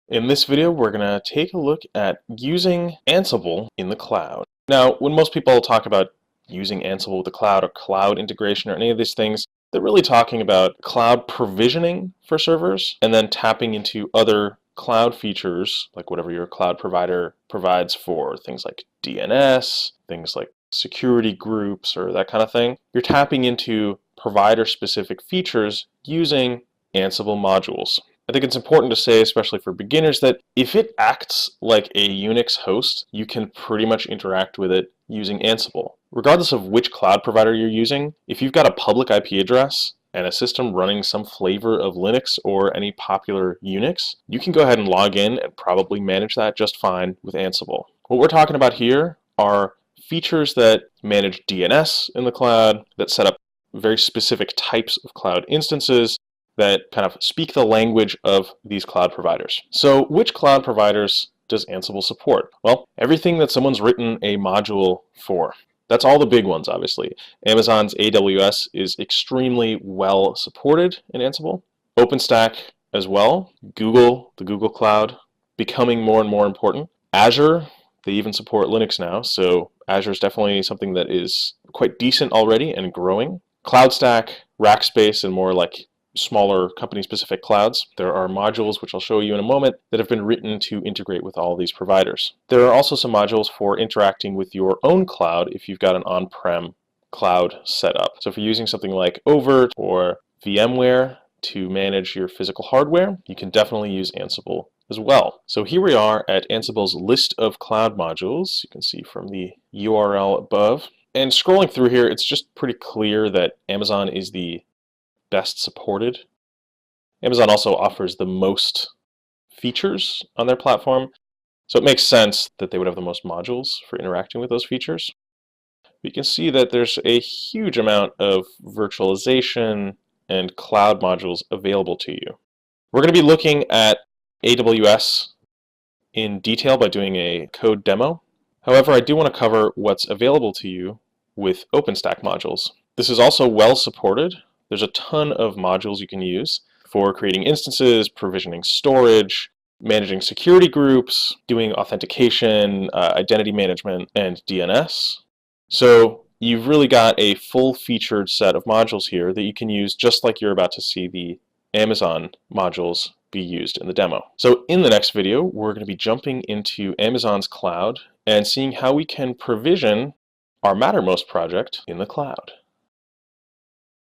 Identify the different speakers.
Speaker 1: In this video, we're going to take a look at using Ansible in the cloud. Now, when most people talk about using Ansible with the cloud or cloud integration or any of these things, they're really talking about cloud provisioning for servers and then tapping into other cloud features, like whatever your cloud provider provides for things like DNS, things like security groups or that kind of thing. You're tapping into provider-specific features using Ansible modules. I think it's important to say, especially for beginners, that if it acts like a Unix host, you can pretty much interact with it using Ansible. Regardless of which cloud provider you're using, if you've got a public IP address and a system running some flavor of Linux or any popular Unix, you can go ahead and log in and probably manage that just fine with Ansible. What we're talking about here are features that manage DNS in the cloud, that set up very specific types of cloud instances, that kind of speak the language of these cloud providers. So which cloud providers does Ansible support? Well, everything that someone's written a module for. That's all the big ones, obviously. Amazon's AWS is extremely well supported in Ansible. OpenStack as well. Google, the Google Cloud, becoming more and more important. Azure, they even support Linux now, so Azure is definitely something that is quite decent already and growing. CloudStack, Rackspace, and more like smaller company-specific clouds. There are modules, which I'll show you in a moment, that have been written to integrate with all these providers. There are also some modules for interacting with your own cloud if you've got an on-prem cloud set up. So if you're using something like Overt or VMware to manage your physical hardware, you can definitely use Ansible as well. So here we are at Ansible's list of cloud modules. You can see from the URL above. And scrolling through here, it's just pretty clear that Amazon is the best supported. Amazon also offers the most features on their platform, so it makes sense that they would have the most modules for interacting with those features. You can see that there's a huge amount of virtualization and cloud modules available to you. We're going to be looking at AWS in detail by doing a code demo. However, I do want to cover what's available to you with OpenStack modules. This is also well supported. There's a ton of modules you can use for creating instances, provisioning storage, managing security groups, doing authentication, identity management, and DNS. So you've really got a full-featured set of modules here that you can use just like you're about to see the Amazon modules be used in the demo. So in the next video, we're going to be jumping into Amazon's cloud and seeing how we can provision our Mattermost project in the cloud.